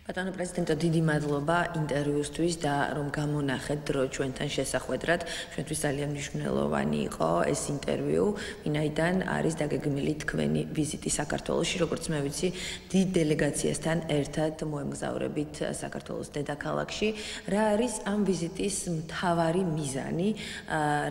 Ბატონო პრეზიდენტო, დიდი მადლობა ინტერვიუსთვის და რომ გამონახეთ დრო ჩვენთან შესახვედრად. ჩვენთვის ძალიან მნიშვნელოვანი იყო ეს ინტერვიუ, ვინაიდან არის დაგეგმილი თქვენი ვიზიტი საქართველოში, როგორც მე ვიცი, დიდ დელეგაციასთან ერთად მოემგზავრებით საქართველოს დედაქალაქში. რა არის ამ ვიზიტის მთავარი მიზანი?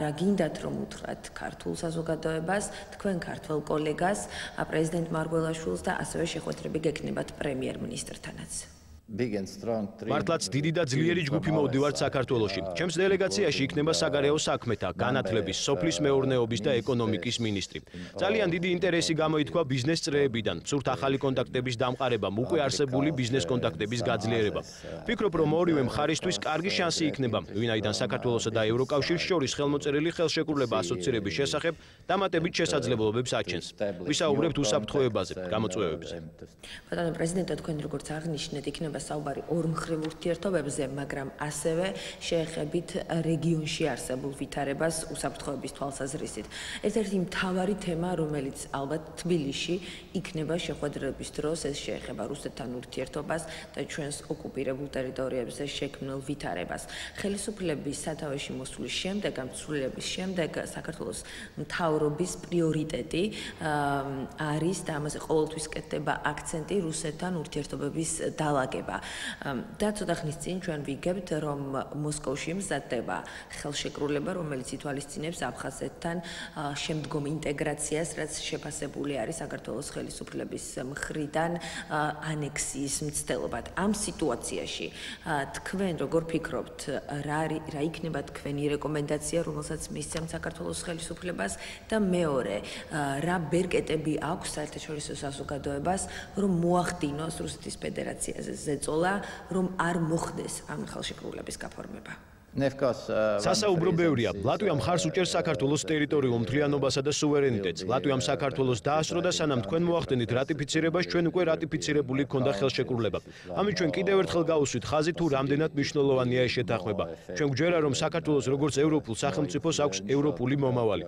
რა გინდათ რომ უთხრათ ქართულ საზოგადოებას, თქვენ ქართველ კოლეგას, პრეზიდენტ მარგველაშვილს და ასევე შეხვედრები გექნებათ პრემიერ-მინისტრთანაც? მართლაც დიდი და ძლიერი ჯგუფი მოვდივართ საქართველოში. ჩემს დელეგაციაში იქნება საგარეო საქმეთა, განათლების, სოფლის მეურნეობის და ეკონომიკის მინისტრი. ძალიან დიდი ინტერესი გამოითქვა ბიზნეს წრეებიდან, სურთ ახალი კონტაქტების დამყარებამ, უკვე არსებული ბიზნეს კონტაქტების გაძლიერება. ვფიქრობ, რომ ორივე მხარისთვის კარგი შანსი იქნება, ვინაიდან საქართველოსა და ევროკავშირს შორის ხელმოწერილი ხელშეკრულება ასოცირების შესახებ დამატებით შესაძლებლობებს აჩენს. ვისაუბრებთ უსაფრთხოებაზე, გამოწვევებზე. ბატონო პრეზიდენტო, თქვენ როგორც აღნიშნეთ, იქნება საუბარი ორმხრივ ურთიერთობებზე, მაგრამ ასევე შეეხებით რეგიონში არსებულ ვითარებას უსაფრთხოების თვალსაზრისით. ერთ-ერთი მთავარი თემა, რომელიც ალბათ თბილისში იქნება შეხვედრების დროს, ეს შეეხება რუსეთთან ურთიერთობას და ჩვენს ოკუპირებულ ტერიტორიებზე შექმნილ ვითარებას. ხელისუფლების სათავეში მოსვლის შემდეგ, ამ ცვლილების შემდეგ, საქართველოს მთავრობის პრიორიტეტი არის და ამაზე ყოველთვის კეთდება აქცენტი რუსეთთან ურთიერთობების დალაგება. და ცოტა ხნის წინ ჩვენ ვიგებთ, რომ მოსკოვში მზადდება ხელშეკრულება, რომელიც ითვალისწინებს აფხაზეთთან შემდგომ ინტეგრაციას, რაც შეფასებული არის საქართველოს ხელისუფლების მხრიდან ანექსიის მცდელობად. ამ სიტუაციაში თქვენ როგორ ფიქრობთ, რა იქნება თქვენი რეკომენდაცია, რომელსაც მისცემთ საქართველოს ხელისუფლებას და მეორე, რა ბერკეტები აქვს საერთაშორისო საზოგადოებას, რომ მოახდინოს რუსეთის ფედერაციაზე ზეწოლა, რომ არ მოხდეს ამ ხელშეკრულების გაფორმება? სასაუბრო ბევრია. ლატვია მხარს უჭერს საქართველოს ტერიტორიულ მთლიანობასა და სუვერენიტეტს. ლატვიამ საქართველოს დაასწრო და სანამ თქვენ მოახდენით რატიფიცირებას, ჩვენ უკვე რატიფიცირებული გქონდა ხელშეკრულება. ამით ჩვენ კიდევ ერთხელ გავუსვით ხაზი თუ რამდენად მნიშვნელოვანია ეს შეთანხმება. ჩვენ გვჯერა, რომ საქართველოს როგორც ევროპულ სახელმწიფოს აქვს ევროპული მომავალი.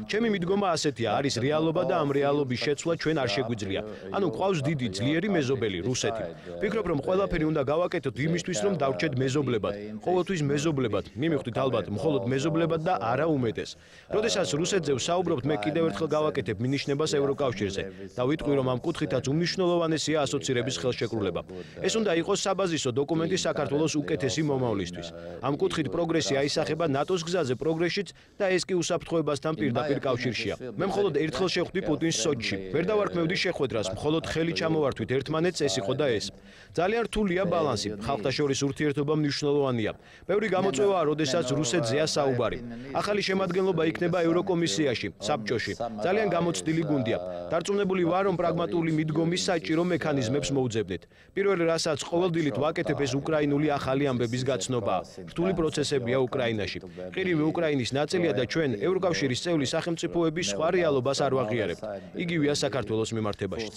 ჩემი მიდგომა ასეთია, არის რეალობა და ამ რეალობის შეცვლა ჩვენ არ შეგვიძლია. ანუ ყავს დიდი ძლიერი მეზობელი რუსეთი. ვფიქრობ, რომ ყველაფერი უნდა გავაკეთოთ იმისთვის, რომ დავრჩეთ მეზობლებად. ყოველთვის მეზობლებად. მივხვდით ალბათ მხოლოდ მეზობლებად და არა უმეტეს. როდესაც რუსეთზე ვსაუბრობთ, მე კიდევ ერთხელ გავაკეთებ მინიშნებას ევროკავშირზე და ვიტყვი, რომ ამ კუთხითაც უმნიშვნელოვანესია ასოცირების ხელშეკრულება. ეს უნდა იყოს საბაზისო დოკუმენტი საქართველოს უკეთესი მომავლისთვის. ამ კუთხით პროგრესი აისახება ნატოს გზაზე პროგრესშიც და ეს კი უსაფრთხოებასთან პირდაპირ კავშირშია. მე მხოლოდ ერთხელ შევხვდი პუტინს სოჩში. ვერ დავარქმევდი შეხვედრას, მხოლოდ ხელი ჩამოვართვით ერთმანეთს, ეს იყო და ეს. ძალიან რთულია ბალანსი. ხალხთა შორის ურთიერთობა მნიშვნელოვანია. ბევრი გამოწვევა როდესაც რუსეთზეა საუბარი. ახალი შემადგენლობა იქნება ევროკომისიაში, საბჭოში. ძალიან გამოცდილი გუნდია. დარწმუნებული ვარ, რომ პრაგმატული მიდგომის საჭირო მექანიზმებს მოუძებნით. პირველ რასაც ყოველდილით ვაკეთებ, ეს უკრაინული ახალი ამბების გაცნობაა. რთული პროცესებია უკრაინაში. ყირიმი უკრაინის ნაწილია და ჩვენ ევროკავშირის წევრი სახელმწიფოების სხვა რეალობას არ ვაღიარებთ. იგივეა საქართველოს მიმართებაშიც.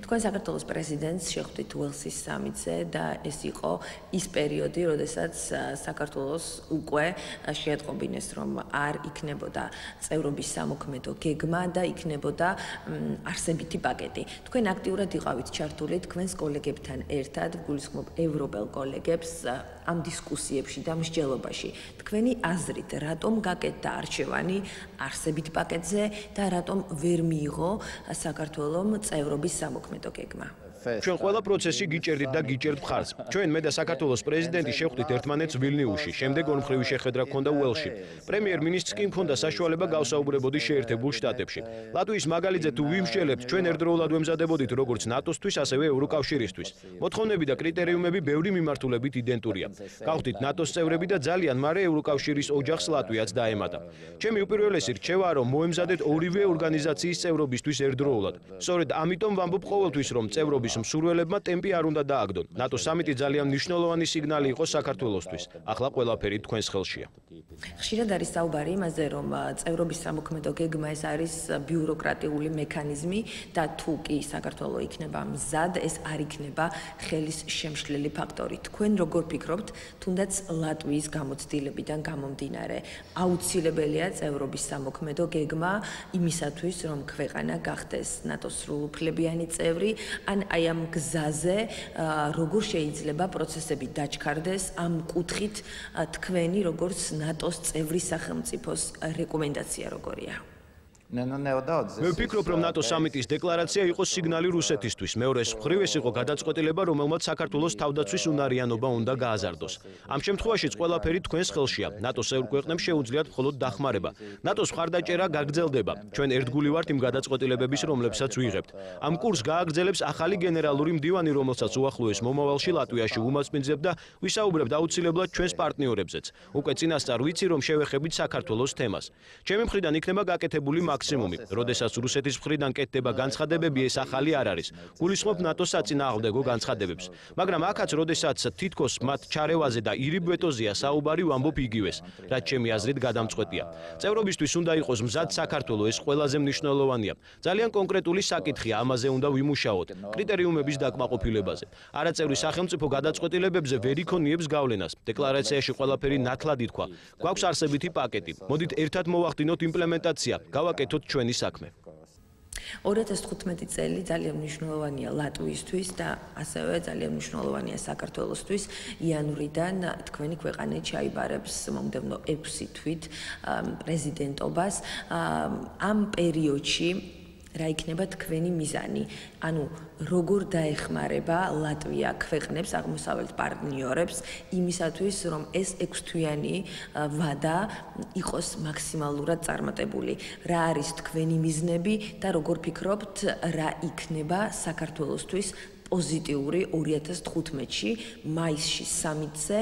თქვენ საქართველოს პრეზიდენტს შეხვდით უელსის სამიტზე და ეს იყო ის პერიოდი, როდესაც საქართველოს უკვე შეატყობინეს, რომ არ იქნებოდა წევრობის სამოქმედო გეგმა და იქნებოდა არსებითი პაკეტი. თქვენ აქტიურად იყავით ჩართული თქვენს კოლეგებთან ერთად, გულისხმობ ევროპელ კოლეგებს ამ დისკუსიებში და მსჯელობაში. თქვენი აზრით, რატომ გაკეთდა არჩევანი არსებით პაკეტზე და რატომ ვერ მიიღო საქართველომ წევრობის სამოქმედო გეგმა? ჩვენ ყველა პროცესი გიჭერდით და გიჭერთ მხარს. ჩვენ მე და საქართველოს პრეზიდენტი შევხვდით ერთმანეთს ვილნიუსში, შემდეგ ორმხრივი შეხვედრა ჰქონდა უელსში. პრემიერ-მინისტრს კი მქონდა საშუალება გავსაუბრებოდი შეერთებულ შტატებში. ლატვიის მაგალითზე თუ ვიმსჯელებთ, ჩვენ ერთდროულად ვემზადებოდით როგორც ნატოსთვის, ასევე ევროკავშირისთვის. მოთხოვნები და კრიტერიუმები ბევრი მიმართულებით იდენტურია. გავხდით ნატოს წევრები და ძალიან მარე ევროკავშირის ოჯახს ლატვიაც დაემატა. ჩემი უპირველესი რჩევაა, რომ მოემზადეთ ორივე ორგანიზაციის წევრობისთვის ერთდროულად. სწორედ ამიტომ ვამბობ ყოველთვის, რომ წევრობის მსურველებმა ტემპი არ უნდა დააგდონ. ნატოს სამიტი ძალიან მნიშვნელოვანი სიგნალი იყო საქართველოსთვის. ახლა ყველაფერი თქვენს ხელშია. ხშირად არის საუბარი იმაზე, რომ წევრობის სამოქმედო გეგმა ეს არის ბიუროკრატიული მექანიზმი და თუ კი საქართველოს იქნება მზად, ეს არ იქნება ხელის შემშლელი ფაქტორი. თქვენ როგორ ფიქრობთ, თუნდაც ლატვიის გამოცდილებიდან გამომდინარე, აუცილებელია წევრობის სამოქმედო გეგმა იმისათვის, რომ ქვეყანა გახდეს ნატოს სრულუფლებიანი წევრი, ან აი ამ გზაზე როგორ შეიძლება პროცესები დაჩქარდეს ამ კუთხით თქვენი როგორც ნატოს წევრი სახელმწიფოს რეკომენდაცია როგორია? მე ვფიქრობ, რომ ნატო სამიტის დეკლარაცია იყო სიგნალი რუსეთისთვის. მეორეს მხრივ ეს იყო გადაწყვეტილება, რომელმაც საქართველოს თავდაცვის უნარიანობა უნდა გააზარდოს. ამ შემთხვევაშიც ყველაფერი თქვენს ხელშია. ნატოს წევრ ქვეყნებს შეუძლიათ მხოლოდ დახმარება. ნატოს მხარდაჭერა გაგრძელდება. ჩვენ ერთგული ვართ იმ გადაწყვეტილებების, რომლებსაც ვიღებთ. ამ კურსს გააგრძელებს ახალი გენერალური მდივანი, რომელსაც უახლოეს მომავალში ლატვიაში უმასპინძლებთ და ვისაუბრებთ აუცილებლად ჩვენს პარტნიორებზეც. უკვე წინასწარ ვიცი, რომ შევეხებით საქართველოს თემას. ჩემი მხრიდან იქნება გაკეთებული მაქსიმუმი. როდესაც რუსეთის მხრიდან კეთდება განცხადებები, ეს ახალი არ არის. გულისხმობ ნატოს საწინააღმდეგო განცხადებებს. მაგრამ აქაც, როდესაც თითქოს მათ ჩარევაზე და ირიბ ვეტოზია საუბარი, ვამბობ იგივეს, რაც ჩემი აზრით გადამწყვეტია. წევრობისთვის უნდა იყოს მზად საქართველო, ეს ყველაზე მნიშვნელოვანია. ძალიან კონკრეტული საკითხია, ამაზე უნდა ვიმუშაოთ. კრიტერიუმების დაკმაყოფილებაზე. არაწევრი სახელმწიფო გადაწყვეტილებებზე ვერ იქონიებს გავლენას. დეკლარაციაში ყველაფერი ნათლად ითქვა. გვაქვს არსებითი პაკეტი. მოდით ერთად მოვახდინოთ იმპლემენტაცია. გავაკეთოთ ჩვენი საქმე. 2015 წელი ძალიან მნიშვნელოვანია ლატვიისთვის და ასევე ძალიან მნიშვნელოვანია საქართველოსთვის. იანვრიდან თქვენი ქვეყანა ჩაიბარებს მომდევნო 6 თვით პრეზიდენტობას. ამ პერიოდში რა იქნება თქვენი მიზანი? ანუ როგორ დაეხმარება ლატვია ქვეყნებს, აღმოსავლეთ პარტნიორებს იმისათვის, რომ ეს 6 თვიანი ვადა იყოს მაქსიმალურად წარმატებული? რა არის თქვენი მიზნები და როგორ ფიქრობთ, რა იქნება საქართველოსთვის პოზიტიური 2015-ში მაისში სამიტზე,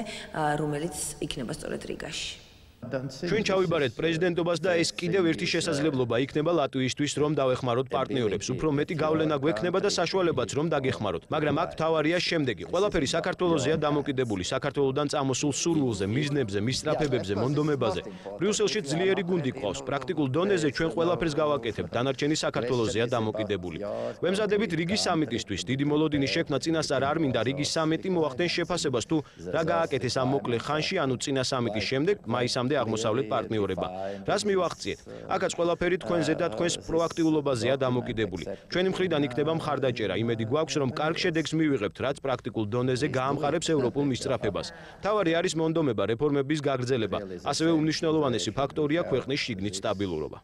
რომელიც იქნება სწორედ რიგაში? ჩვენ ჩავიბარეთ პრეზიდენტობას და ეს კიდევ ერთი შესაძლებლობა იქნება ლატვიისთვის, რომ დავეხმაროთ პარტნიორებს. უფრო მეტი გავლენა გვექნება და საშუალებაც რომ დაგეხმაროთ. მაგრამ აქ მთავარია შემდეგი. ყველაფერი საქართველოსზეა დამოკიდებული, საქართველოსდან წამოსულ სურვილზე, მიზნებზე, მისწრაფებებზე, მონდომებაზე. ბრიუსელში ძლიერი გუნდი გვყავს. პრაქტიკულ დონეზე ჩვენ ყველაფერს გავაკეთებთ. დანარჩენი საქართველოსზეა დამოკიდებული. ვემზადებით რიგის სამიტისთვის. დიდი მოლოდინის შექმნა წინასწარ არ მინდა რიგის სამიტი მოახდენს შეფასებას თუ რა გააკეთეს ამ მოკლე ხანში, ანუ წინა სამიტის შემდეგ, მაისამდე აღმოსავლეთ პარტნიორება. რას მივახციეთ? აქაც ყველაფერი თქვენზე და თქვენს პროაქტიულობაზეა დამოკიდებული. ჩვენი მხრიდან იქნება მხარდაჭერა. იმედი გვაქვს, რომ კარგ შედეგს მივიღებთ, რაც პრაქტიკულ დონეზე გაამყარებს ევროპულ მისწრაფებას. მთავარი არის მონდომება, რეფორმების გაგრძელება. ასევე უმნიშვნელოვანესი ფაქტორია ქვეყნის შიგნით სტაბილურობა.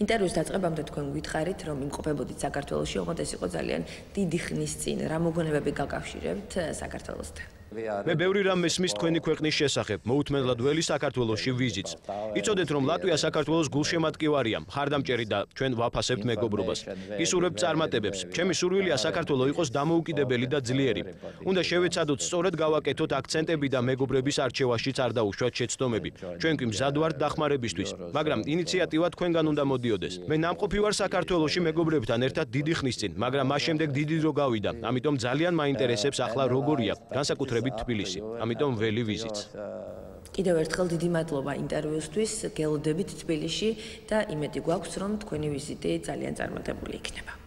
ინტერვიუს დაწყებამდე თქვენ გითხარით, რომ იმყოფებოდით საქართველოში, ოღონდ ეს იყო ძალიან დიდი ხნის წინ. რა მოგონებები გაკავშირებთ საქართველოსთან? მე ბევრი რამ მესმის თქვენი ქვეყნის შესახებ, მოუთმენლად ველი საქართველოში ვიზიტს. იცოდეთ, რომ ლატვია საქართველოს გულშემატკივარია, მხარდამჭერი და ჩვენ ვაფასებთ მეგობრობას. გისურვებთ წარმატებებს. ჩემი სურვილია საქართველო იყოს დამოუკიდებელი და ძლიერი. უნდა შევეცადოთ სწორად გავაკეთოთ აქცენტები და მეგობრების არჩევაშიც არ დაუშვათ შეცდომები. ჩვენ კი მზად ვართ დახმარებისთვის, მაგრამ ინიციატივა თქვენგან უნდა მოდიოდეს. მე ნამყოფი ვარ საქართველოში მეგობრებთან ერთად დიდი ხნის წინ, მაგრამ მას შემდეგ დიდი დრო გავიდა. ამიტომ ძალიან მაინტერესებს ახლა როგორია, განსაკუთრებით თბილისი. ამიტომ ველი ვიზიტს. კიდევ ერთხელ დიდი მადლობა ინტერვიუსთვის. გელოდებით თბილისში და იმედი გვაქვს, რომ თქვენი ვიზიტი ძალიან წარმატებული იქნება.